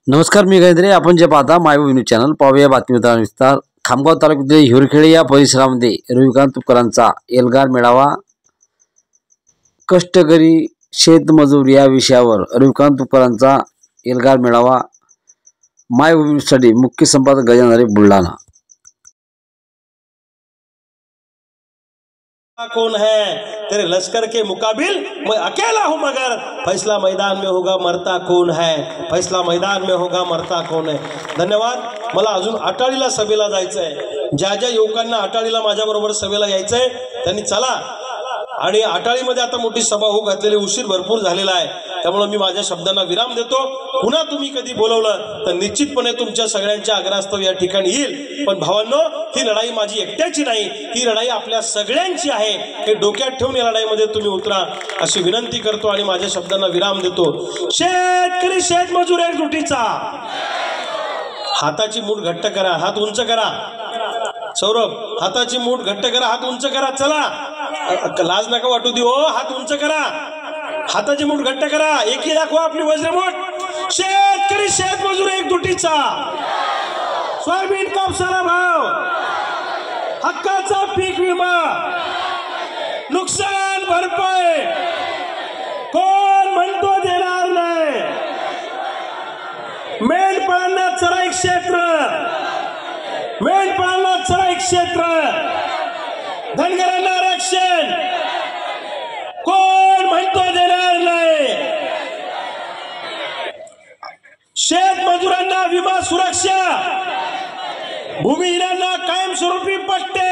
नमस्कार, मी गायत्री. आपण जे पाहता मायभूमी न्यूज चॅनल. पाहूया बातमीचा विस्तार. खामगाव तालुक्यातील हिवरखेडे या परिसरामध्ये रविकांत तुपकरांचा एल्गार मेळावा. कष्टकरी शेतमजूर या विषयावर रविकांत तुपकरांचा एल्गार मेळावा. मायभूमी न्यूजसाठी मुख्य संपादक गजानन बुलढाणा. कौन है तेरे लश्कर के मुकाबिल, मैं अकेला हूं मगर फैसला मैदान में होगा मरता कौन है, फैसला मैदान में होगा मरता कौन है. धन्यवाद. मला अजून अटाळीला सभेला जायचंय. ज्या ज्या युवकांना अटाळीला माझ्याबरोबर सभेला यायचंय त्यांनी चला. आणि अटाळीमध्ये आता मोठी सभा होऊ घातलेली, उशीर भरपूर झालेला आहे. त्यामुळे मी माझ्या शब्दांना विराम देतो. पुन्हा तुम्ही कधी बोलवलं तर निश्चितपणे तुमच्या सगळ्यांच्या आग्रहास्तव या ठिकाणी येईल. पण भावांनो, ही लढाई माझी एकट्याची नाही, ही लढाई आपल्या सगळ्यांची आहे. हे डोक्यात ठेवून या लढाईमध्ये तुम्ही उतरा अशी विनंती करतो आणि माझ्या शब्दांना विराम देतो. शेतकरी शेतमजूर एकजुटीचा हाताची मूठ घट्ट करा, हात उंच करा. सौरभ, हाताची मूठ घट्ट करा, हात उंच करा. चला, लाज नका वाटू देऊ. हात उंच करा, हाताची मूठ घट्ट करा. एकी दाखवा आपली वज्रमूठ. शेतकरी शेतमजूर एकजुटीचा, सोयाबीन कापसाला भाव, हक्काचा पीक विमा, नुकसान भरपाई कोण म्हणतो देणार नाही. मेंढपाळांना चराई क्षेत्र, मेंढपाळांना चराई क्षेत्र, धनगरांना आरक्षण कोण म्हणतो देणार नाही. शेतमजुरांना विमा सुरक्षा, भूमिहीनांना कायमस्वरूपी पट्टे,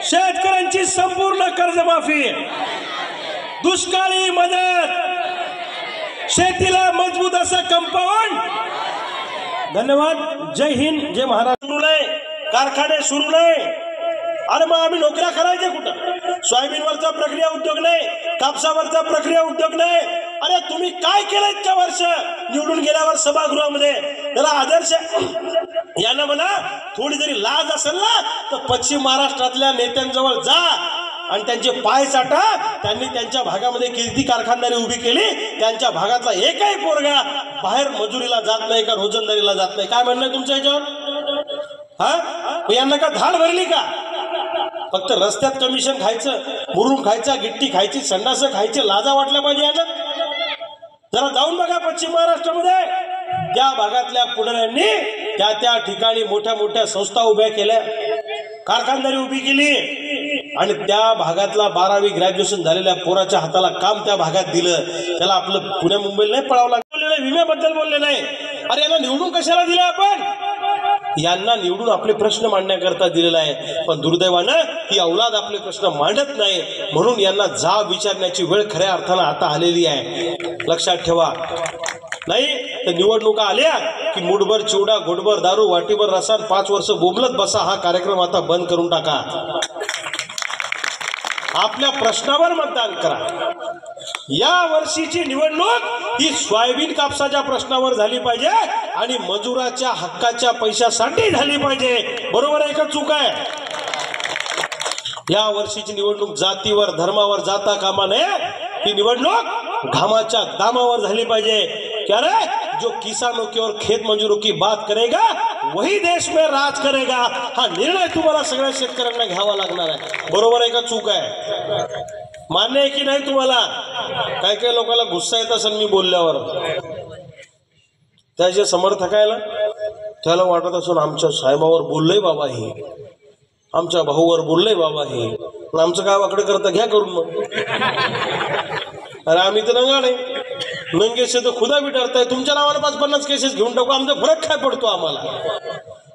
शेतकऱ्यांची संपूर्ण कर्जमाफी, दुष्काळी मदत, शेतीला मजबूत असं कंपाऊंड. धन्यवाद. जय हिंद, जय महाराष्ट्र. सुरू नाही, कारखाने सुरू नाही. अरे मग आम्ही नोकऱ्या करायचे कुठं? सोयाबीनवरचा प्रक्रिया उद्योग नाही, कापसावरचा प्रक्रिया उद्योग नाही. अरे तुम्ही काय केलं इतक्या वर्ष? निवडून गेल्यावर सभागृहामध्ये त्याला आदर्श यांना म्हणा, थोडी जरी लाज असेल ना तर पश्चिम महाराष्ट्रातल्या नेत्यांजवळ जा आणि त्यांचे पाय चाटा. त्यांनी त्यांच्या भागामध्ये किती कारखानदारी उभी केली, त्यांच्या भागातला एकही पोरगा बाहेर मजुरीला जात नाही का रोजंदारीला जात नाही. काय म्हणणं तुमच्या याच्यावर? यांना का धाड भरली का? फक्त रस्त्यात कमिशन खायचं, मुरुम खायचा, गिट्टी खायची, संडास खायचे, लाजा वाटल्या पाहिजे यांना. जरा जाऊन बघा पश्चिम महाराष्ट्रामध्ये. त्या भागातल्या पुढाऱ्यांनी त्या त्या ठिकाणी मोठ्या मोठ्या संस्था उभ्या केल्या, कारखानदारी उभी केली आणि त्या भागातला 12वी ग्रॅज्युएशन झालेल्या पोराच्या हाताला काम त्या भागात दिलं. त्याला आपलं पुण्या मुंबईला नाही पळावं लागलं. विम्याबद्दल बोलले नाही. अरे यांना निवडून कशाला दिलं आपण? यांना निवडून आपले प्रश्न मांडण्याकरता दिलेला आहे. पण दुर्दैवानं ही औलाद आपले प्रश्न मांडत नाही, म्हणून यांना जाब विचारण्याची वेळ खऱ्या अर्थानं आता आलेली आहे. लक्षात ठेवा. नाही तर निवडणुका आल्या की मुठभर चिवडा, घोटभर दारू, वाटीभर रसायन, 5 वर्ष बोंबलत बसा. हा कार्यक्रम आता बंद करून टाका. आपल्या प्रश्नावर मतदान करा. या वर्षीची निवडणूक ही सोयाबीन कापसाच्या प्रश्नावर झाली पाहिजे आणि मजुराच्या हक्काच्या पैशासाठी झाली पाहिजे. बरोबर आहे का चूक आहे? या वर्षीची निवडणूक जातीवर, धर्मावर जाता कामा नये. ही निवडणूक घामाच्या दामावर झाली पाहिजे. क्या रे, जो किसानों की और खेत मजदूरों की बात करेगा वही देश में राज करेगा. हा निर्णय तुम्हाला सगळ्या शेतकऱ्यांना घ्यावा लागणार आहे. बरोबर आहे का चूक आहे? मान्य आहे की नाही तुम्हाला? काय काय लोकांना गुस्सा येत असेल मी बोलल्यावर. त्याचे समर्थकायला त्याला वाटत असून आमच्या साहेबावर बोललंय बाबा हे, आमच्या भाऊवर बोललंय बाबा हे, आमचं गावाकडे करता घ्या करून. मग अरे आम्ही तर नंगा नाही, नंगे से तो खुदा भी डरता है. तुमच्या नावाने 5-50 केसेस घेऊन टाकू, आमचा फरक काय पडतो आम्हाला?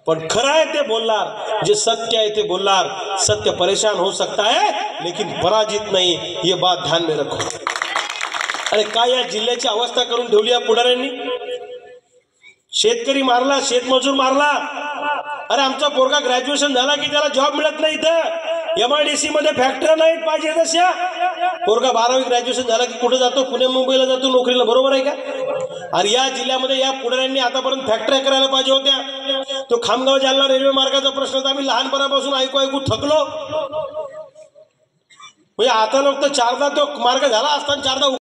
पण खरं आहे ते बोलणार, जे सत्य आहे ते बोलणार. सत्य परेशान हो सकता है लेकिन पराजित नहीं, ये बात ध्यान में रखो. अरे काय या जिल्ह्याची अवस्था करून ठेवली या पुढाऱ्यांनी. शेतकरी मारला, शेतमजूर मारला. अरे आमचा पोरगा ग्रॅज्युएशन झाला की त्याला जॉब मिळत नाही. इथं MIDC मध्ये फॅक्टऱ्या नाहीत पाहिजे तशा. पोरगा 12वी ग्रॅज्युएशन झाला की कुठे जातो? पुणे मुंबईला जातो नोकरीला. बरोबर आहे का? आणि या जिल्ह्यामध्ये या पुढाऱ्यांनी आतापर्यंत फॅक्टऱ्या करायला पाहिजे होत्या. तो खामगाव जालना रेल्वे मार्गाचा प्रश्न तर आम्ही लहानपणापासून ऐकू थकलो. म्हणजे आता लोक तर 4दा तो मार्ग झाला असताना 4दा